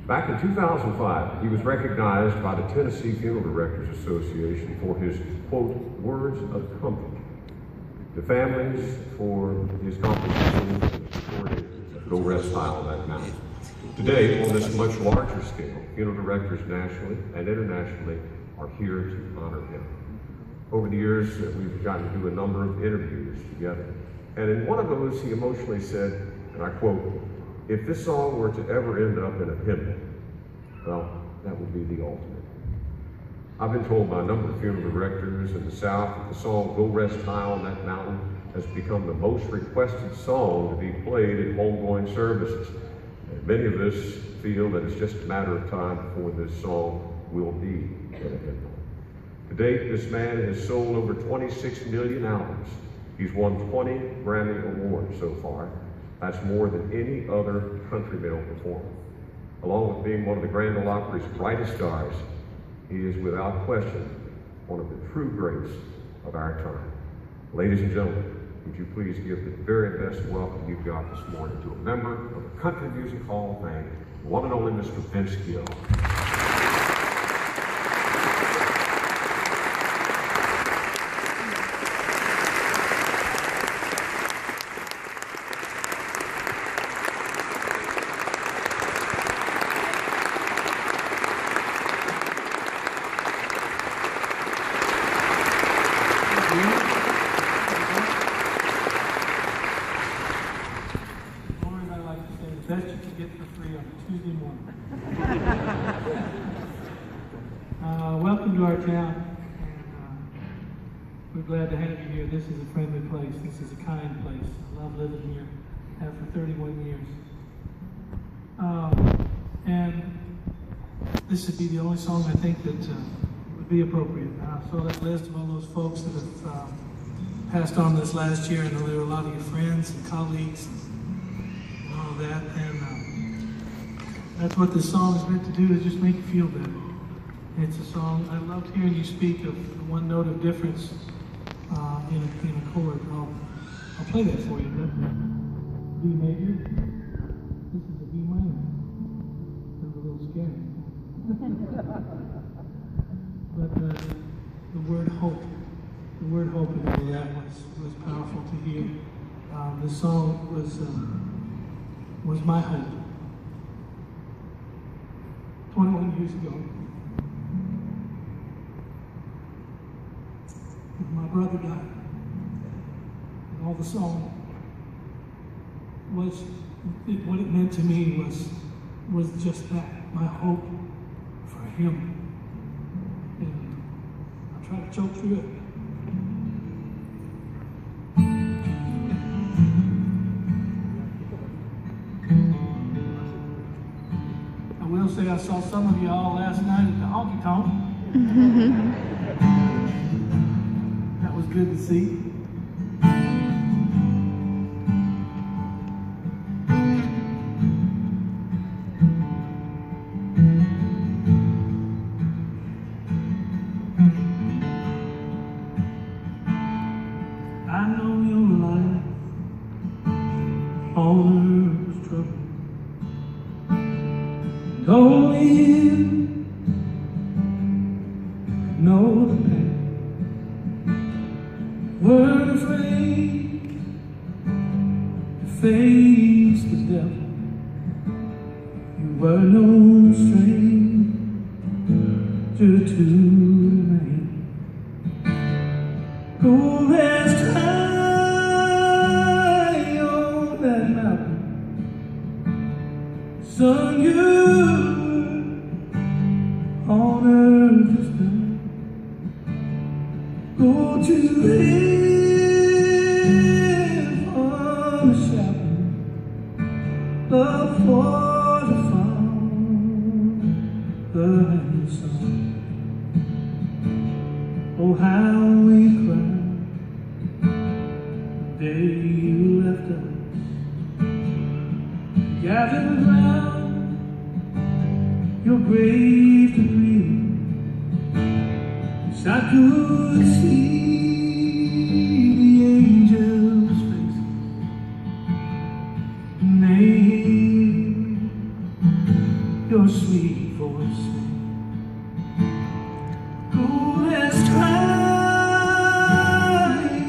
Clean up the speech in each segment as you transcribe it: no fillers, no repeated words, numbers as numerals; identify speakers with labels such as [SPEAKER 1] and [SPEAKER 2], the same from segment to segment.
[SPEAKER 1] Back in 2005, he was recognized by the Tennessee Funeral Directors Association for his, quote, words of comfort. The families for his contributions and supported Go Rest High on that mountain. Today, on this much larger scale, funeral directors nationally and internationally are here to honor him. Over the years, we've gotten to do a number of interviews together. And in one of those, he emotionally said, and I quote, "If this song were to ever end up in a hymn, well, that would be the ultimate." I've been told by a number of funeral directors in the South that the song Go Rest High on That Mountain has become the most requested song to be played at homegoing services. And many of us feel that it's just a matter of time before this song will be in a hymn. To date, this man has sold over 26 million albums. He's won 20 Grammy Awards so far. That's more than any other country male performer. Along with being one of the Grand Ole Opry's brightest stars, he is without question one of the true greats of our time. Ladies and gentlemen, would you please give the very best welcome you've got this morning to a member of the Country Music Hall of Fame, the one and only Mr. Vince Gill.
[SPEAKER 2] Welcome to our town, and we're glad to have you here. This is a friendly place. This is a kind place. I love living here. Have for 31 years. And this would be the only song I think that would be appropriate. I saw that list of all those folks that have passed on this last year. I know there were a lot of your friends and colleagues and all of that. And that's what this song is meant to do, is just make you feel better. It's a song, I loved hearing you speak of the one note of difference in a chord. I'll play that for you. That's B major. This is a B minor. That's a little scary. But the word hope in all that was powerful to hear. The song was my hope. 21 years ago, my brother died, and all the song was, what it meant to me was just that, my hope for him. And I'll try to choke through it. I will say I saw some of y'all last night at the honky tonk. That was good to see. I know your life on earth's trouble. Only you know the pain. Weren't afraid to face the devil. You were no stranger to me. Go rest high on that mountain, son. You on earth is done. Go to live on the shadow of the Father's Son. Oh, how we cried the day you left us, gathered around your grave to grieve. Wish I could see the angels' faces, and they your sweet voice sing. Oh, let's climb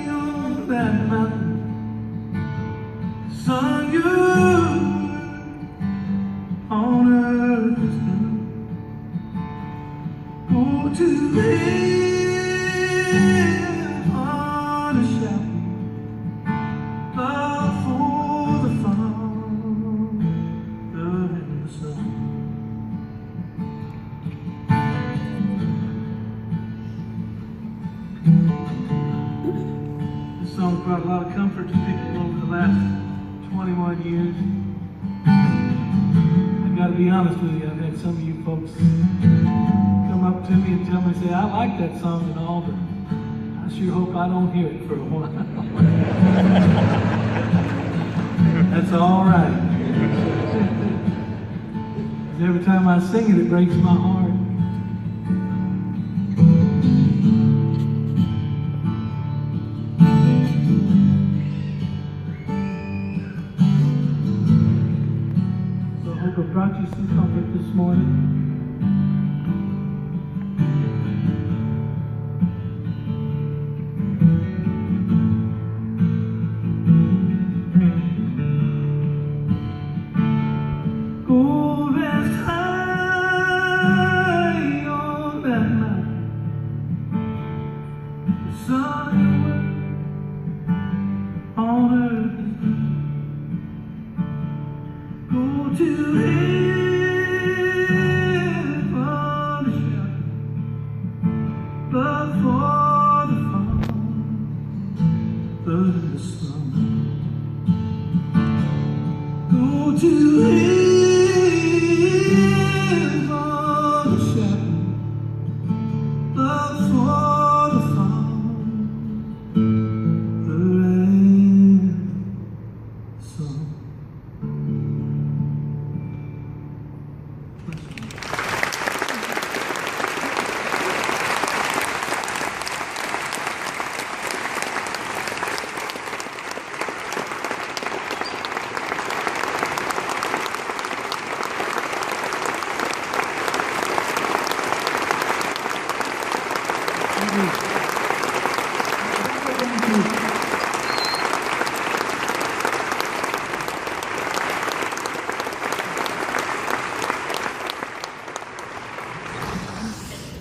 [SPEAKER 2] on that mountain, son, you on earth is done. Go to live on a shouting love for the Father and the Son. This song brought a lot of comfort to people over the last 21 years. I gotta be honest with you, I've had some of you folks come up to me and tell me, say, I like that song and all, but I sure hope I don't hear it for a while. That's all right. Every time I sing it, it breaks my heart. So I hope I brought you some comfort this morning.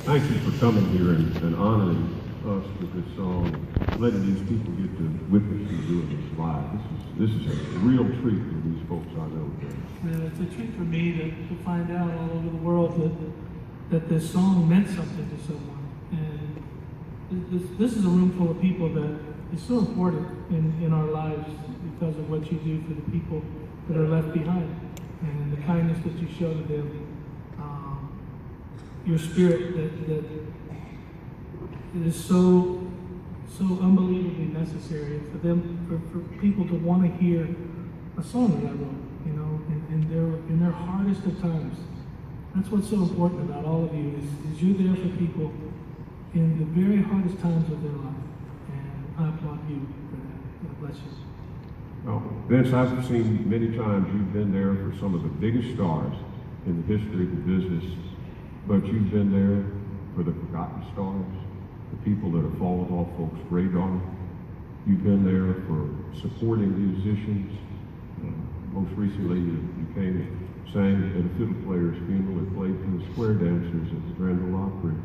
[SPEAKER 1] Thank you for coming here and honoring us with this song, letting these people get to witness you doing this live. This is a real treat for these folks I know.
[SPEAKER 2] And it's a treat for me to find out all over the world that this song meant something to someone. And this is a room full of people that is so important in our lives because of what you do for the people that are left behind and the kindness that you show to them. Your spirit that is so unbelievably necessary for people to want to hear a song that I wrote, you know, in their hardest of times. That's what's so important about all of you is you're there for people in the very hardest times of their life, and I applaud you for that. God bless you.
[SPEAKER 1] Well, Vince, I've seen many times you've been there for some of the biggest stars in the history of the business. But you've been there for the forgotten stars, the people that have fallen off folks' radar. You've been there for supporting musicians. Most recently, you sang at a fiddle player's funeral and played for the square dancers at the Grand Ole Opry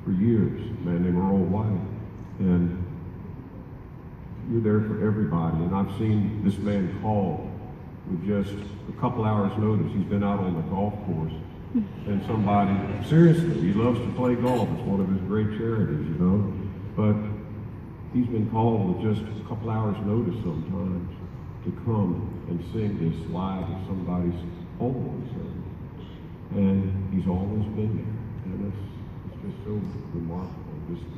[SPEAKER 1] for years, a man named Earl White. And you're there for everybody. And I've seen this man call with just a couple hours' notice. He's been out on the golf course. And somebody, seriously, he loves to play golf. It's one of his great charities, you know. But he's been called with just a couple hours notice sometimes to come and sing this live at somebody's home. And he's always been there. And it's just so remarkable. Just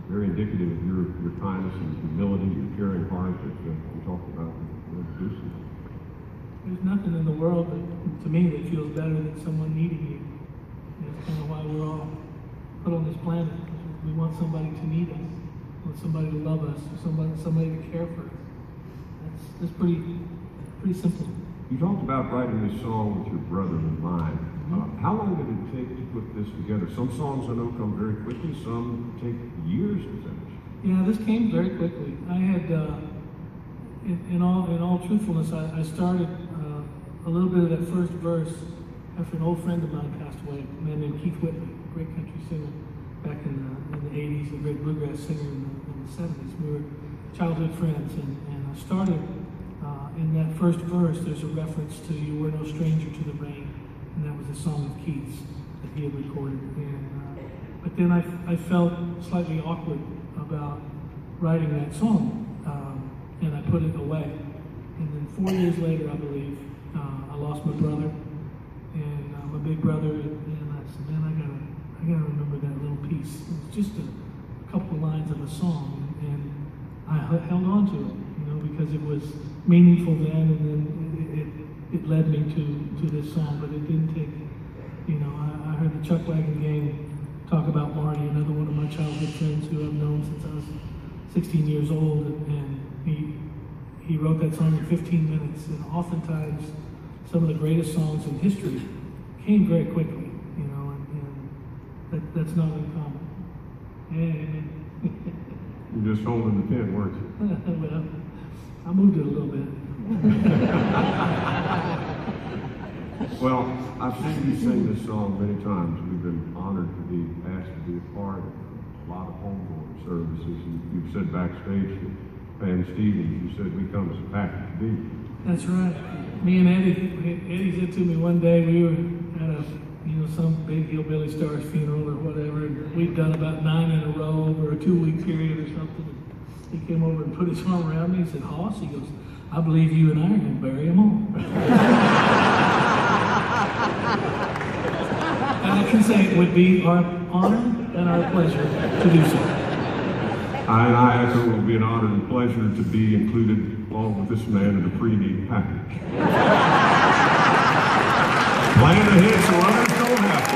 [SPEAKER 1] very indicative of your kindness and humility, your caring heart that we talked about in introducing.
[SPEAKER 2] There's nothing in the world to me that feels better than someone needing you. And that's kind of why we're all put on this planet. We want somebody to need us, we want somebody to love us, or somebody to care for us. That's pretty simple.
[SPEAKER 1] You talked about writing this song with your brother in mind. How How long did it take to put this together? Some songs I know come very quickly, some take years to finish.
[SPEAKER 2] Yeah, this came very quickly. I had, in all truthfulness, I started a little bit of that first verse after an old friend of mine passed away, a man named Keith Whitley, great country singer back in the 80s, a great bluegrass singer in the 70s. We were childhood friends, and I started in that first verse, there's a reference to "You Were No Stranger to the Rain," and that was a song of Keith's that he had recorded. But then I felt slightly awkward about writing that song, and I put it away. And then 4 years later, I believe, I lost my brother, and my big brother, and I said, man, I gotta remember that little piece. It was just a couple of lines of a song, and I held on to it, because it was meaningful then, and then it led me to this song. But it didn't take, I heard the Chuck Wagon Gang talk about Marty, another one of my childhood friends who I've known since I was 16 years old, and he wrote that song in 15 minutes, and oftentimes some of the greatest songs in history came very quickly, and that's not uncommon. And
[SPEAKER 1] You're just holding the pen, weren't you?
[SPEAKER 2] well, I moved it a little bit.
[SPEAKER 1] Well, I've seen you sing this song many times. We've been honored to be asked to be a part of a lot of homegoing services. You've said backstage to Van Stevens, you said we come as a package deal.
[SPEAKER 2] That's right. Me and Eddie said to me one day, we were at some big hillbilly star's funeral or whatever, and we'd done about 9 in a row over a 2-week period or something. He came over and put his arm around me and said, Hoss, he goes, I believe you and I are going to bury him all. And I can say it would be our honor and our pleasure to do so.
[SPEAKER 1] I echo it will be an honor and pleasure to be included along with this man in the pre-need package. Plan ahead so others don't have to.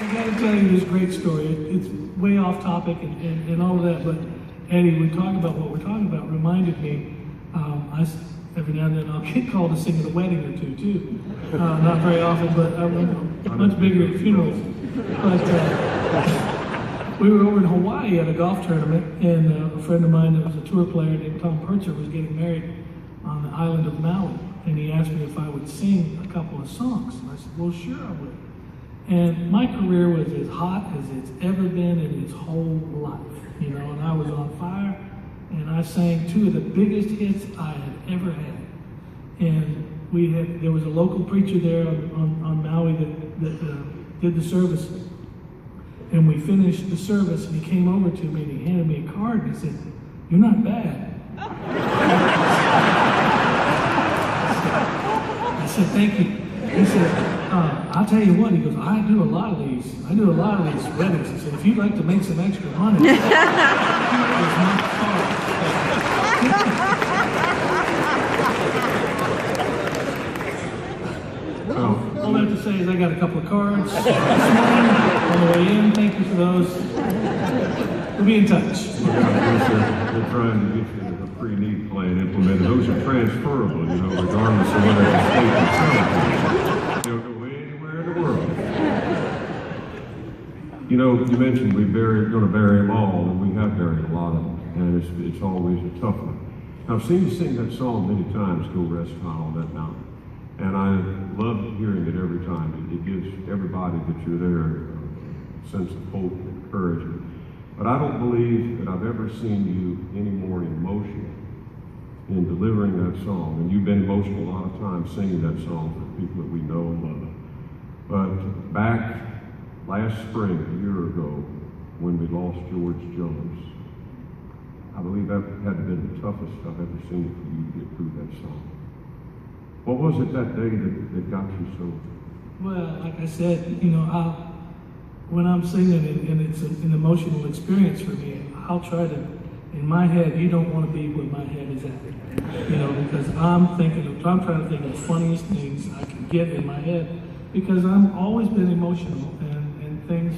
[SPEAKER 2] I got to tell you this great story. It's way off topic and all of that, but Eddie, we talk about what we're talking about, reminded me, every now and then I'll get called to sing at a wedding or two, too. Not very often, but much bigger at funerals. But we were over in Hawaii at a golf tournament, and a friend of mine that was a tour player named Tom Percher was getting married on the island of Maui, and he asked me if I would sing a couple of songs. And I said, well, sure I would. And my career was as hot as it's ever been in its whole life, and I was on fire, and I sang 2 of the biggest hits I had ever had. And there was a local preacher there on Maui that did the service, and we finished the service, and he came over to me and he handed me a card and he said, "You're not bad." I said, "Thank you." He said, I'll tell you what, he goes, I do a lot of these weddings. He said, if you'd like to make some extra money, here's my card. All I have to say is I got a couple of cards this morning on the way in. Thank you for those. We'll be in touch.
[SPEAKER 1] They're trying to get you a pre-need plan implemented. Those are transferable, regardless of whether it's state or federal. They'll go anywhere in the world. You mentioned we're going to bury them all, and we have buried a lot of them, and it's always a tough one. I've seen you sing that song many times, Go Rest on that mountain. And I love hearing it every time. It gives everybody that you're there a sense of hope and encouragement. But I don't believe that I've ever seen you any more emotional in delivering that song. And you've been emotional a lot of times singing that song for people that we know and love. But back last spring, a year ago, when we lost George Jones, I believe that had been the toughest I've ever seen for you to get through that song. What was it that day that got you so? Well,
[SPEAKER 2] like I said, when I'm singing and it's an emotional experience for me, I'll try to, in my head, you don't want to be where my head is at, because I'm trying to think of the funniest things I can get in my head, because I've always been emotional, and things